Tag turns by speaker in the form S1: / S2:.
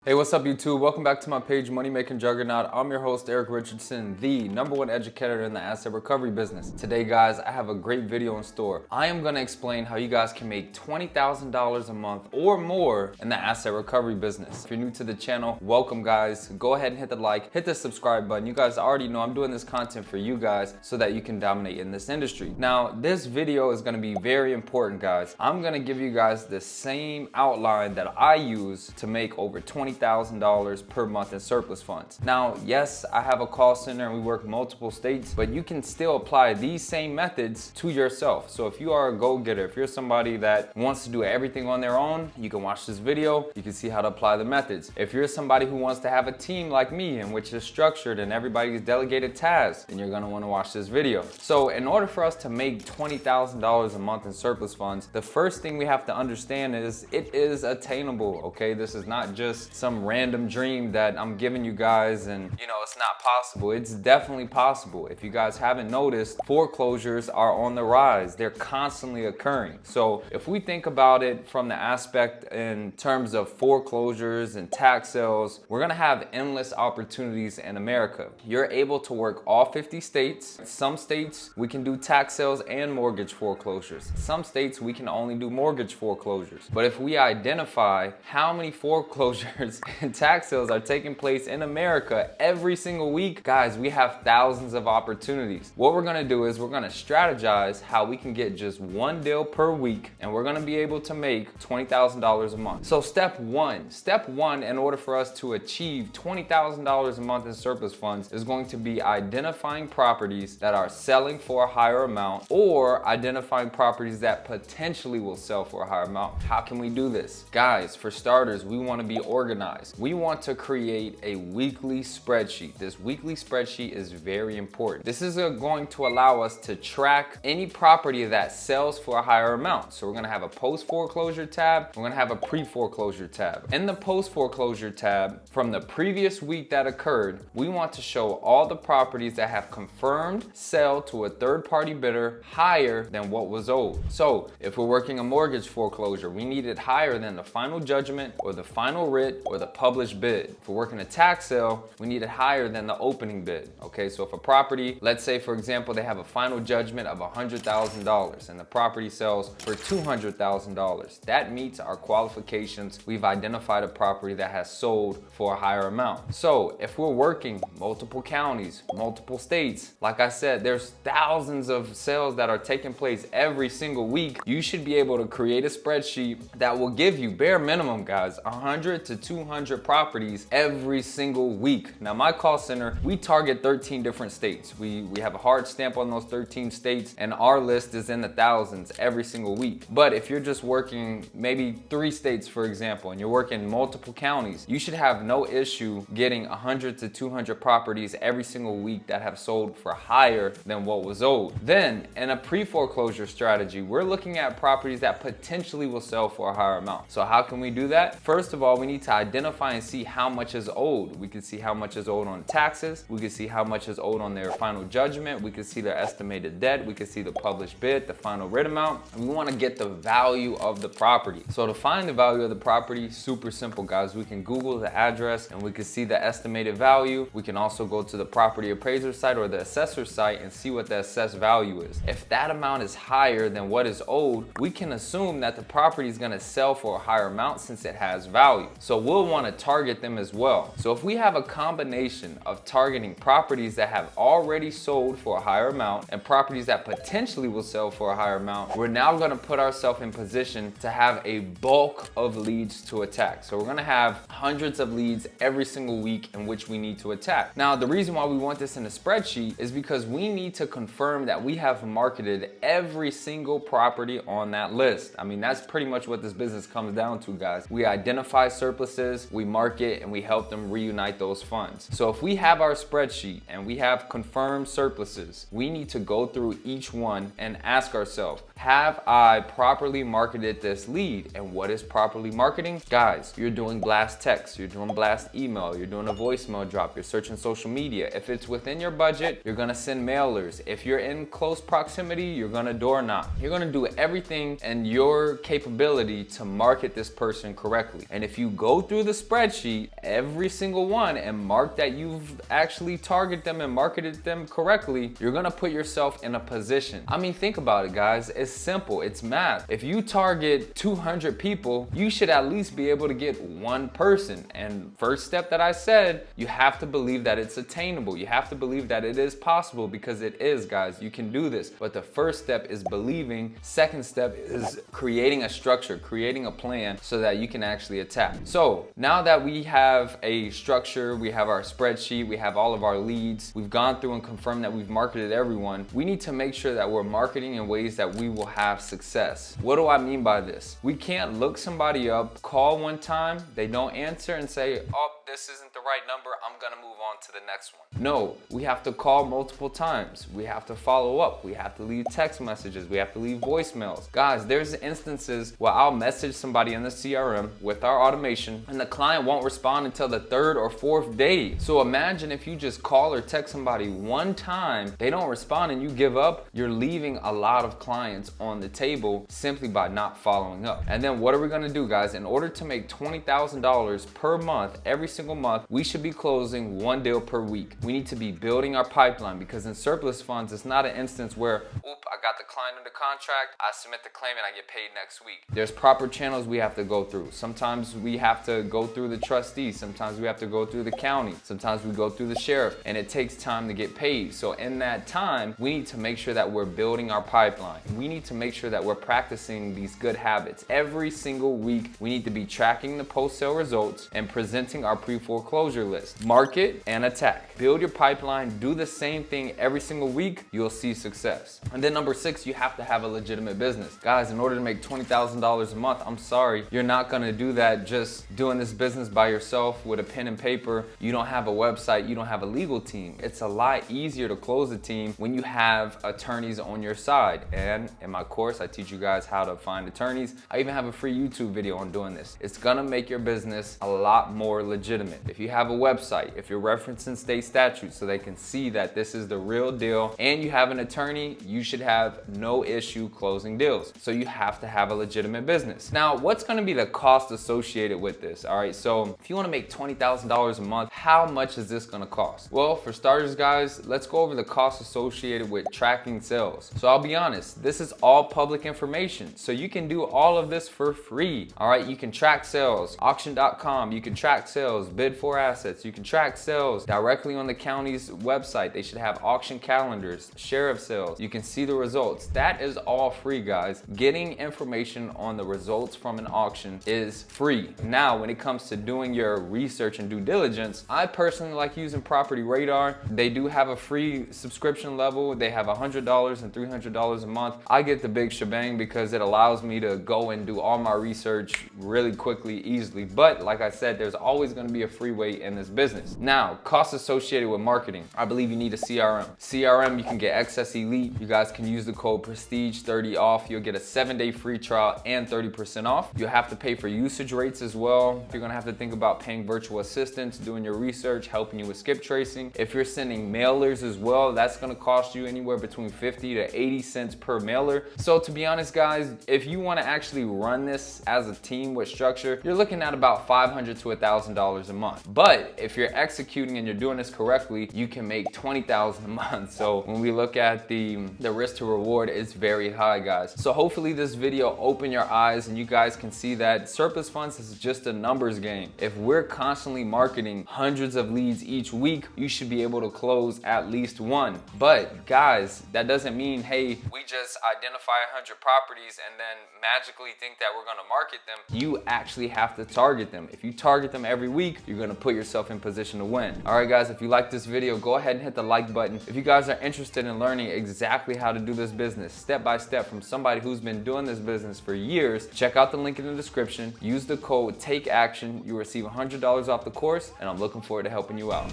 S1: Hey, what's up YouTube? Welcome back to my page, Money Making Juggernaut. I'm your host, Eric Richardson, the #1 educator in the asset recovery business. Today, guys, I have a great video in store. I am gonna explain how you guys can make $20,000 a month or more in the asset recovery business. If you're new to the channel, welcome guys. Go ahead and hit the like, hit the subscribe button. You guys already know I'm doing this content for you guys so that you can dominate in this industry. Now, this video is gonna be very important, guys. I'm gonna give you guys the same outline that I use to make over $20,000 per month in surplus funds. Now, yes, I have a call center and we work multiple states, but you can still apply these same methods to yourself. So if you are a go-getter, if you're somebody that wants to do everything on their own, you can watch this video. You can see how to apply the methods. If you're somebody who wants to have a team like me in which is structured and everybody's delegated tasks, then you're gonna wanna watch this video. So in order for us to make $20,000 a month in surplus funds, the first thing we have to understand is it is attainable, okay? This is not just some random dream that I'm giving you guys and it's not possible. It's definitely possible. If you guys haven't noticed, foreclosures are on the rise. They're constantly occurring. So if we think about it from the aspect in terms of foreclosures and tax sales, we're gonna have endless opportunities in America. You're able to work all 50 states. Some states we can do tax sales and mortgage foreclosures. Some states we can only do mortgage foreclosures. But if we identify how many foreclosures and tax sales are taking place in America every single week, guys, we have thousands of opportunities. What we're gonna do is we're gonna strategize how we can get just one deal per week, and we're gonna be able to make $20,000 a month. So step one, in order for us to achieve $20,000 a month in surplus funds is going to be identifying properties that are selling for a higher amount or identifying properties that potentially will sell for a higher amount. How can we do this? Guys, for starters, we wanna be organized. We want to create a weekly spreadsheet. This weekly spreadsheet is very important. This is going to allow us to track any property that sells for a higher amount. So we're gonna have a post-foreclosure tab. We're gonna have a pre-foreclosure tab. In the post-foreclosure tab, from the previous week that occurred, we want to show all the properties that have confirmed sale to a third-party bidder higher than what was owed. So if we're working a mortgage foreclosure, we need it higher than the final judgment or the final writ or the published bid. If we're working a tax sale, we need it higher than the opening bid. Okay, so if a property, let's say for example, they have a final judgment of $100,000 and the property sells for $200,000, that meets our qualifications. We've identified a property that has sold for a higher amount. So if we're working multiple counties, multiple states, like I said, there's thousands of sales that are taking place every single week. You should be able to create a spreadsheet that will give you, bare minimum guys, 100 to 200 properties every single week. Now my call center, we target 13 different states. We have a hard stamp on those 13 states and our list is in the thousands every single week. But if you're just working maybe 3 states, for example, and you're working multiple counties, you should have no issue getting 100 to 200 properties every single week that have sold for higher than what was owed. Then in a pre-foreclosure strategy, we're looking at properties that potentially will sell for a higher amount. So how can we do that? First of all, we need to identify and see how much is owed. We can see how much is owed on taxes. We can see how much is owed on their final judgment. We can see their estimated debt. We can see the published bid, the final writ amount. And we want to get the value of the property. So to find the value of the property, super simple, guys. We can Google the address and we can see the estimated value. We can also go to the property appraiser site or the assessor site and see what the assessed value is. If that amount is higher than what is owed, we can assume that the property is going to sell for a higher amount since it has value. So we'll want to target them as well. So if we have a combination of targeting properties that have already sold for a higher amount and properties that potentially will sell for a higher amount, we're now going to put ourselves in position to have a bulk of leads to attack. So we're going to have hundreds of leads every single week in which we need to attack. Now, the reason why we want this in a spreadsheet is because we need to confirm that we have marketed every single property on that list. I mean, that's pretty much what this business comes down to, guys. We identify surpluses, we market, and we help them reunite those funds. So if we have our spreadsheet and we have confirmed surpluses, we need to go through each one and ask ourselves, have I properly marketed this lead? And what is properly marketing? Guys, you're doing blast text, you're doing blast email, you're doing a voicemail drop, you're searching social media. If it's within your budget, you're gonna send mailers. If you're in close proximity, you're gonna door knock. You're gonna do everything in your capability to market this person correctly. And if you go through the spreadsheet, every single one, and mark that you've actually targeted them and marketed them correctly, you're gonna put yourself in a position. I mean, think about it, guys. It's simple, it's math. If you target 200 people, you should at least be able to get one person. And first step that I said, you have to believe that it's attainable. You have to believe that it is possible, because it is, guys. You can do this. But the first step is believing. Second step is creating a structure, creating a plan so that you can actually attack. So now that we have a structure, we have our spreadsheet, we have all of our leads, we've gone through and confirmed that we've marketed everyone, we need to make sure that we're marketing in ways that we will have success. What do I mean by this? We can't look somebody up, call one time, they don't answer, and say, oh, this isn't the right number, I'm gonna move on to the next one. No, we have to call multiple times. We have to follow up. We have to leave text messages. We have to leave voicemails. Guys, there's instances where I'll message somebody in the CRM with our automation and the client won't respond until the third or fourth day. So imagine if you just call or text somebody one time, they don't respond and you give up, you're leaving a lot of clients on the table simply by not following up. And then what are we gonna do, guys? In order to make $20,000 per month, every single month, we should be closing one deal per week. We need to be building our pipeline, because in surplus funds, it's not an instance where, oop, I got the client under contract, I submit the claim and I get paid next week. There's proper channels we have to go through. Sometimes we have to go through the trustee, sometimes we have to go through the county, sometimes we go through the sheriff, and it takes time to get paid. So in that time, we need to make sure that we're building our pipeline. We need to make sure that we're practicing these good habits. Every single week, we need to be tracking the post-sale results and presenting our pre-foreclosure list. Market and attack. Build your pipeline, do the same thing every single week, you'll see success. And then number 6, you have to have a legitimate business. Guys, in order to make $20,000 a month, I'm sorry, you're not gonna do that just doing this business by yourself with a pen and paper. You don't have a website, you don't have a legal team. It's a lot easier to close a team when you have attorneys on your side. And in my course, I teach you guys how to find attorneys. I even have a free YouTube video on doing this. It's gonna make your business a lot more legitimate. If you have a website, if you're referencing state statutes so they can see that this is the real deal, and you have an attorney, you should have no issue closing deals. So you have to have a legitimate business. Now, what's gonna be the cost associated with this? All right, so if you wanna make $20,000 a month, how much is this gonna cost? Well, for starters, guys, let's go over the cost associated with tracking sales. So I'll be honest, this is all public information. So you can do all of this for free. All right, you can track sales, auction.com, you can track sales, bid for assets, you can track sales directly on the county's website. They should have auction calendars, sheriff sales. You can see the results. That is all free, guys. Getting information on the results from an auction is free. Now, when it comes to doing your research and due diligence, I personally like using Property Radar. They do have a free subscription level. They have $100 and $300 a month. I get the big shebang because it allows me to go and do all my research really quickly, easily. But like I said, there's always going to be a free way in this business. Now, costs associated with marketing. I believe you need a CRM. CRM, you can get Excess Elite. You guys can use the code Prestige30 off. You'll get a 7-day free trial and 30% off. You'll have to pay for usage rates as well. You're gonna have to think about paying virtual assistants, doing your research, helping you with skip tracing. If you're sending mailers as well, that's gonna cost you anywhere between 50 to 80 cents per mailer. So to be honest, guys, if you wanna actually run this as a team with structure, you're looking at about $500 to $1,000 a month. But if you're executing and you're doing this correctly, you can make $20,000 a month. So when we look at the risk to reward, it's very high, guys. So hopefully this video opened your eyes and you guys can see that surplus funds is just a numbers game. If we're constantly marketing hundreds of leads each week, you should be able to close at least one. But guys, that doesn't mean, hey, we just identify 100 properties and then magically think that we're gonna market them. You actually have to target them. If you target them every week, you're gonna put yourself in position to win. All right, guys, if you like this video, go ahead and hit the like button. If you guys are interested in learning exactly how to do this business step by step from somebody who's been doing this business for years, check out the link in the description. Use the code TAKEACTION. You receive $100 off the course, and I'm looking forward to helping you out.